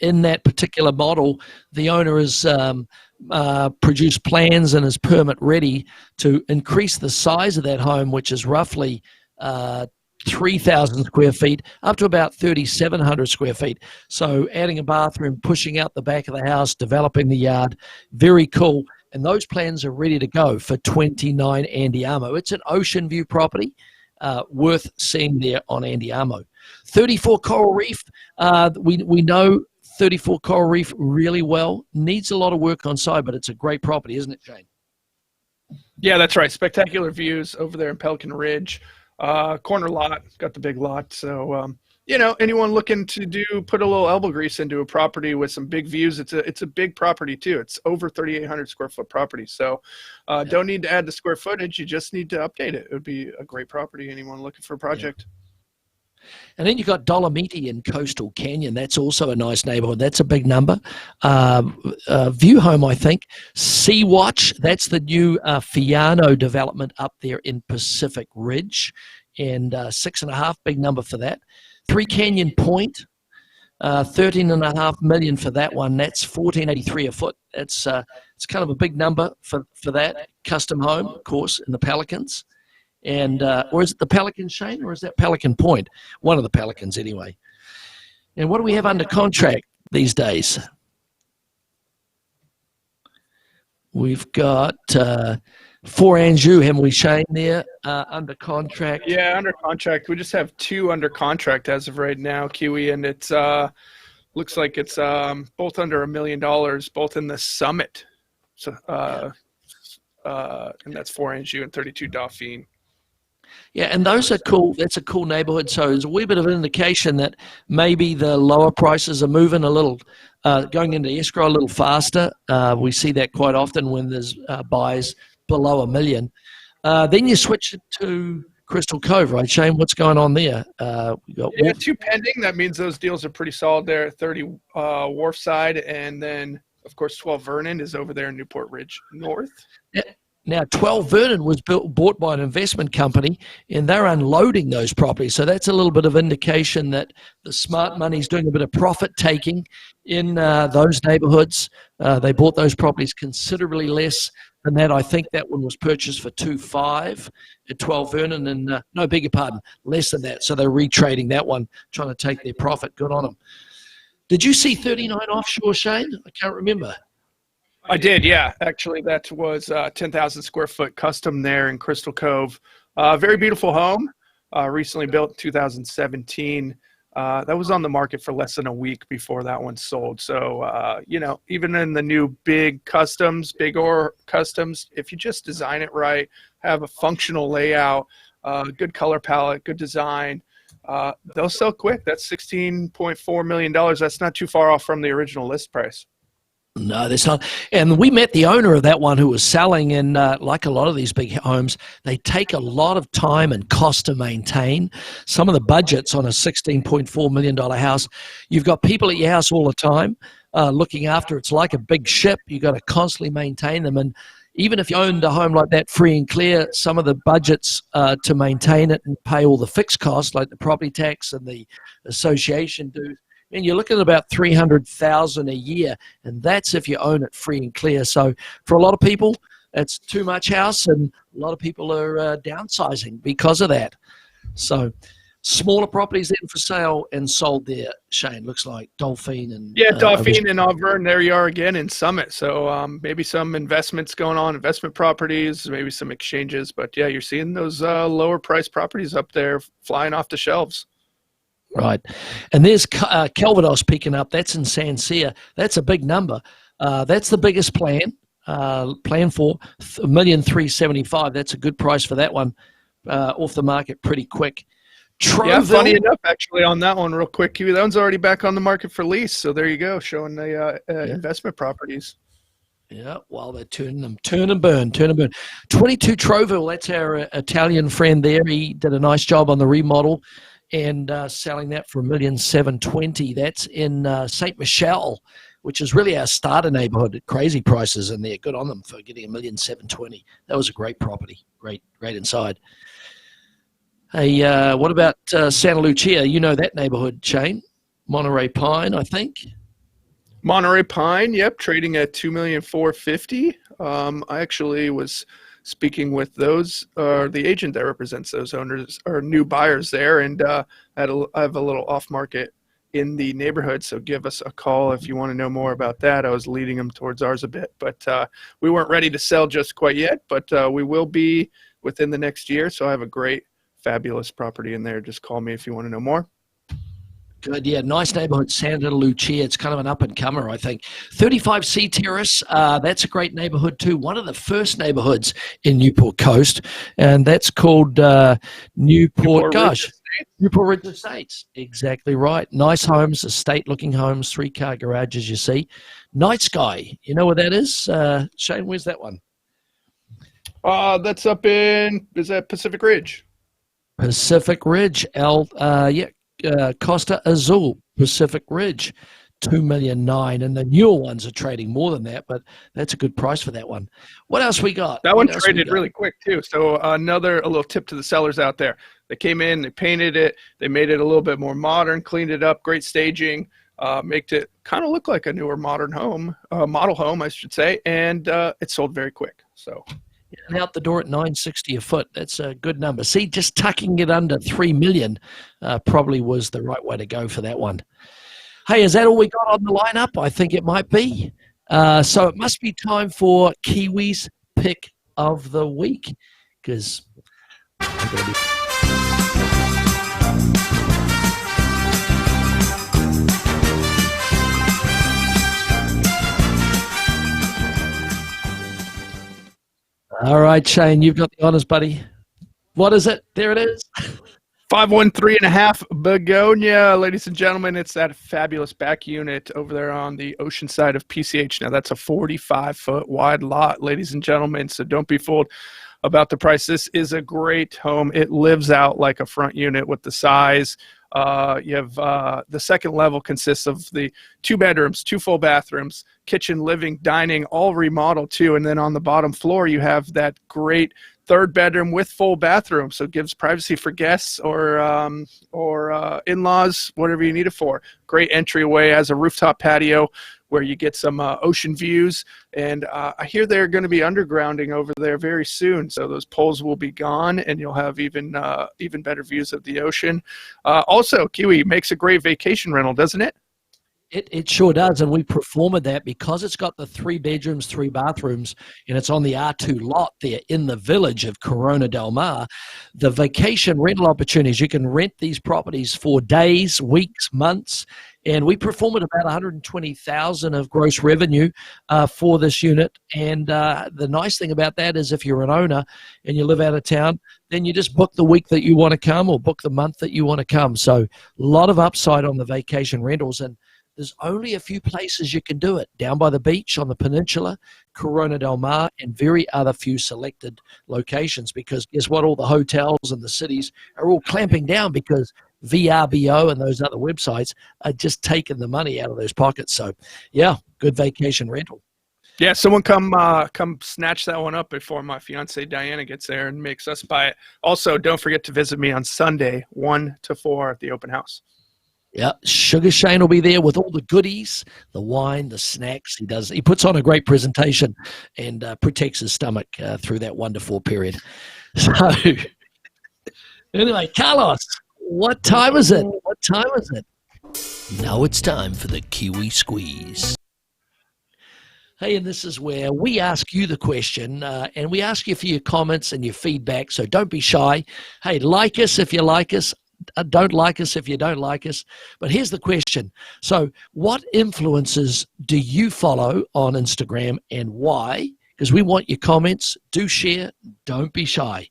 in that particular model. The owner is produced plans and is permit ready to increase the size of that home, which is roughly 3,000 square feet, up to about 3,700 square feet. So adding a bathroom, pushing out the back of the house, developing the yard, very cool. And those plans are ready to go for 29 Andiamo. It's an ocean view property, worth seeing there on Andiamo. 34 Coral Reef, we know 34 Coral Reef really well. Needs a lot of work on site, but it's a great property, isn't it, Shane? Yeah, that's right. Spectacular views over there in Pelican Ridge. Corner lot, got the big lot. So, anyone looking to put a little elbow grease into a property with some big views, it's a big property too. It's over 3,800 square foot property. So don't need to add the square footage. You just need to update it. It would be a great property. Anyone looking for a project. Yeah. And then you've got Dolomiti in Coastal Canyon. That's also a nice neighborhood. That's a big number. View Home, I think. Sea Watch, that's the new Fiano development up there in Pacific Ridge. And 6.5, big number for that. Three Canyon Point, 13.5 million for that one. That's $1,483 a foot. That's it's kind of a big number for that. Custom home, of course, in the Pelicans. And or is it the Pelican, Shane, or is that Pelican Point? One of the Pelicans, anyway. And what do we have under contract these days? We've got 4 Anjou, haven't we, Shane, there under contract? Yeah, under contract. We just have 2 under contract as of right now, Kiwi, and it's looks like it's both under $1 million, both in the Summit. So, and that's 4 Anjou and 32 Dauphine. Yeah, and those are cool. That's a cool neighborhood. So there's a wee bit of an indication that maybe the lower prices are moving a little, going into escrow a little faster. We see that quite often when there's buys below $1 million. Then you switch it to Crystal Cove, right, Shane? What's going on there? We got 2 pending. That means those deals are pretty solid there at 30 Wharfside, and then, of course, 12 Vernon is over there in Newport Ridge North. Yeah. Now, 12 Vernon was bought by an investment company, and they're unloading those properties. So that's a little bit of indication that the smart money's doing a bit of profit taking in those neighborhoods. They bought those properties considerably less than that. I think that one was purchased for $2.5 at 12 Vernon, and no, beg your pardon, less than that. So they're retrading that one, trying to take their profit. Good on them. Did you see 39 Offshore, Shane? I can't remember. I did, yeah. Actually, that was 10,000 square foot custom there in Crystal Cove. Very beautiful home, recently built in 2017. That was on the market for less than a week before that one sold. So, even in the new big customs, if you just design it right, have a functional layout, good color palette, good design, they'll sell quick. That's $16.4 million. That's not too far off from the original list price. No, that's not. And we met the owner of that one who was selling, and like a lot of these big homes, they take a lot of time and cost to maintain. Some of the budgets on a $16.4 million house, you've got people at your house all the time looking after. It's like a big ship. You've got to constantly maintain them. And even if you owned a home like that free and clear, some of the budgets to maintain it and pay all the fixed costs, like the property tax and the association dues, and you're looking at about $300,000 a year, and that's if you own it free and clear. So for a lot of people, it's too much house, and a lot of people are downsizing because of that. So smaller properties then for sale and sold there, Shane, looks like Dauphine and Dauphine and Auburn. There you are again in Summit. So maybe some investments going on, investment properties, maybe some exchanges. But yeah, you're seeing those lower price properties up there flying off the shelves. Right. And there's Calvados picking up. That's in Sancerre. That's a big number. That's the biggest plan for $1,375,000. That's a good price for that one. Off the market pretty quick. Troville, yeah, funny enough, actually, on that one, real quick, that one's already back on the market for lease. So there you go, showing the investment properties. Yeah, well, they're turn and burn. 22 Troville, that's our Italian friend there. He did a nice job on the remodel and selling that for $1,720,000. That's in St. Michel, which is really our starter neighborhood. Crazy prices in there. Good on them for getting $1,720,000. That was a great property. Great inside. Hey, what about Santa Lucia? You know that neighborhood, Shane? Monterey Pine, I think. Monterey Pine, yep, trading at $2,450,000. I actually was speaking with those, the agent that represents those owners or new buyers there, and I have a little off market in the neighborhood. So give us a call if you want to know more about that. I was leading them towards ours a bit, but we weren't ready to sell just quite yet, but we will be within the next year. So I have a great, fabulous property in there. Just call me if you want to know more. Good, yeah, nice neighborhood, Santa Lucia. It's kind of an up-and-comer, I think. 35C Terrace, that's a great neighborhood too. One of the first neighborhoods in Newport Coast, and that's called Newport Ridge Estates. Exactly right. Nice homes, estate-looking homes, 3-car garages, you see. Night Sky, you know where that is? Shane, where's that one? That's up in, is that Pacific Ridge? Pacific Ridge, Costa Azul, Pacific Ridge, $2,009,000, and the newer ones are trading more than that, but that's a good price for that one. What else we got? That one traded really quick too. So a little tip to the sellers out there. They came in, they painted it, they made it a little bit more modern, cleaned it up, great staging, made it kind of look like a newer modern home, model home, I should say, and it sold very quick. So. And out the door at $960 a foot. That's a good number. See, just tucking it under $3 million probably was the right way to go for that one. Hey, is that all we got on the lineup? I think it might be. So it must be time for Kiwi's pick of the week, because I'm going to be. All right, Shane, you've got the honors, buddy. What is it? There it is. 513.5 Begonia, ladies and gentlemen. It's that fabulous back unit over there on the ocean side of PCH. Now, that's a 45-foot wide lot, ladies and gentlemen, so don't be fooled about the price. This is a great home. It lives out like a front unit with the size. You have the second level consists of the 2 bedrooms, 2 full bathrooms, kitchen, living, dining, all remodeled too. And then on the bottom floor, you have that great 3rd bedroom with full bathroom. So it gives privacy for guests or in-laws, whatever you need it for. Great entryway, has a rooftop patio where you get some ocean views. And I hear they're going to be undergrounding over there very soon. So those poles will be gone and you'll have even better views of the ocean. Also, Kiwi makes a great vacation rental, doesn't it? It sure does, and we performed that because it's got the 3 bedrooms, 3 bathrooms, and it's on the R2 lot there in the village of Corona del Mar. The vacation rental opportunities, you can rent these properties for days, weeks, months, and we perform at about $120,000 of gross revenue for this unit. And the nice thing about that is if you're an owner and you live out of town, then you just book the week that you want to come or book the month that you want to come. So a lot of upside on the vacation rentals, and there's only a few places you can do it. Down by the beach on the peninsula, Corona del Mar, and very other few selected locations, because guess what? All the hotels and the cities are all clamping down because VRBO and those other websites are just taking the money out of those pockets. So, yeah, good vacation rental. Yeah, someone come snatch that one up before my fiance Diana gets there and makes us buy it. Also, don't forget to visit me on Sunday, 1 to 4 at the open house. Yeah, Sugar Shane will be there with all the goodies, the wine, the snacks. He puts on a great presentation and protects his stomach through that 1 to 4 period. So, anyway, Carlos, what time is it? What time is it? Now it's time for the Kiwi Squeeze. Hey, and this is where we ask you the question, and we ask you for your comments and your feedback, so don't be shy. Hey, like us if you like us. Don't like us if you don't like us. But here's the question. So what influencers do you follow on Instagram and why? Because we want your comments. Do share. Don't be shy.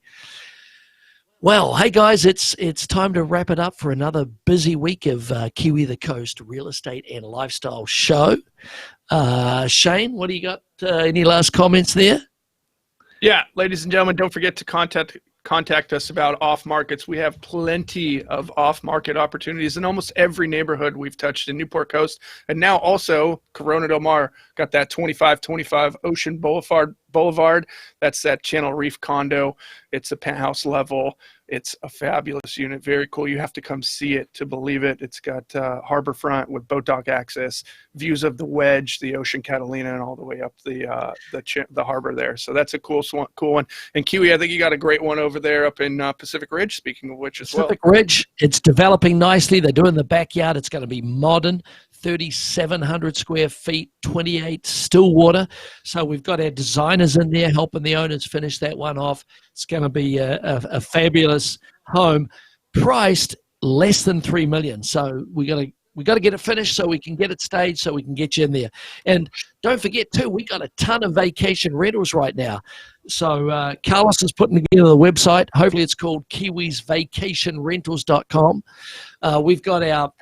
Well, hey guys, it's time to wrap it up for another busy week of Kiwi the Coast Real Estate and Lifestyle Show. Shane, what do you got? Any last comments there? Yeah, ladies and gentlemen, don't forget to contact us about off markets. We have plenty of off market opportunities in almost every neighborhood we've touched in Newport Coast, and now also Corona del Mar got that 25 Ocean Boulevard Boulevard. That's that Channel Reef condo. It's a penthouse level. It's a fabulous unit, very cool. You have to come see it to believe it. It's got harbor front with boat dock access, views of the Wedge, the Ocean Catalina, and all the way up the harbor there. So that's a cool one. And Kiwi, I think you got a great one over there up in Pacific Ridge. Speaking of which, as well. Pacific Ridge, it's developing nicely. They're doing the backyard. It's going to be modern. 3,700 square feet, 28 still water. So we've got our designers in there helping the owners finish that one off. It's going to be a fabulous home, priced less than $3 million. So we got to get it finished so we can get it staged so we can get you in there. And don't forget too, we got a ton of vacation rentals right now. So Carlos is putting together the website. Hopefully it's called kiwisvacationrentals.com. We've got our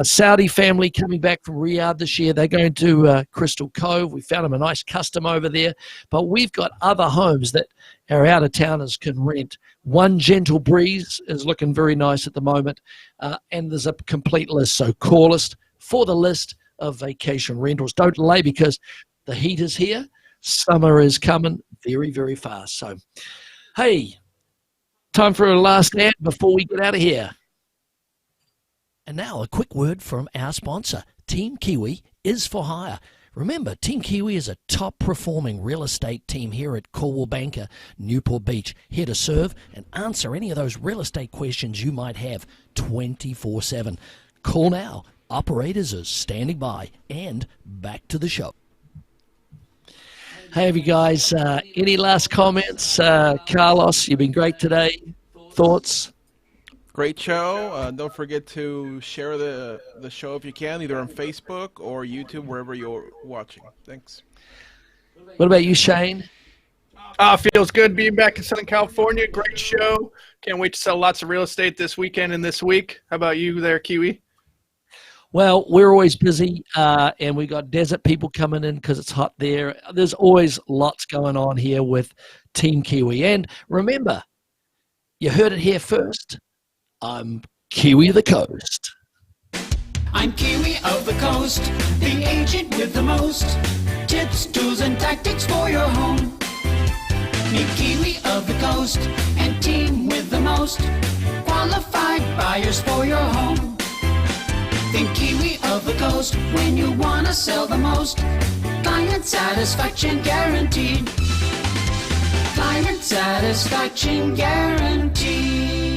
Saudi family coming back from Riyadh this year. They're going to Crystal Cove. We found them a nice custom over there. But we've got other homes that our out-of-towners can rent. One Gentle Breeze is looking very nice at the moment. And there's a complete list. So call us for the list of vacation rentals. Don't delay because the heat is here. Summer is coming very, very fast. So, hey, time for a last ad before we get out of here. And now a quick word from our sponsor. Team Kiwi is for hire. Remember, Team Kiwi is a top-performing real estate team here at Coldwell Banker, Newport Beach, here to serve and answer any of those real estate questions you might have 24/7. Call now. Operators are standing by. And back to the show. Hey, have you guys any last comments? Carlos, you've been great today. Thoughts? Great show. Don't forget to share the show if you can, either on Facebook or YouTube, wherever you're watching. Thanks. What about you, Shane? Feels good being back in Southern California. Great show. Can't wait to sell lots of real estate this weekend and this week. How about you there, Kiwi? Well, we're always busy, and we got desert people coming in because it's hot there. There's always lots going on here with Team Kiwi. And remember, you heard it here first. I'm Kiwi of the Coast. I'm Kiwi of the Coast, the agent with the most tips, tools, and tactics for your home. Meet Kiwi of the Coast and team with the most qualified buyers for your home. Think Kiwi of the Coast when you want to sell the most. Client satisfaction guaranteed. Client satisfaction guaranteed.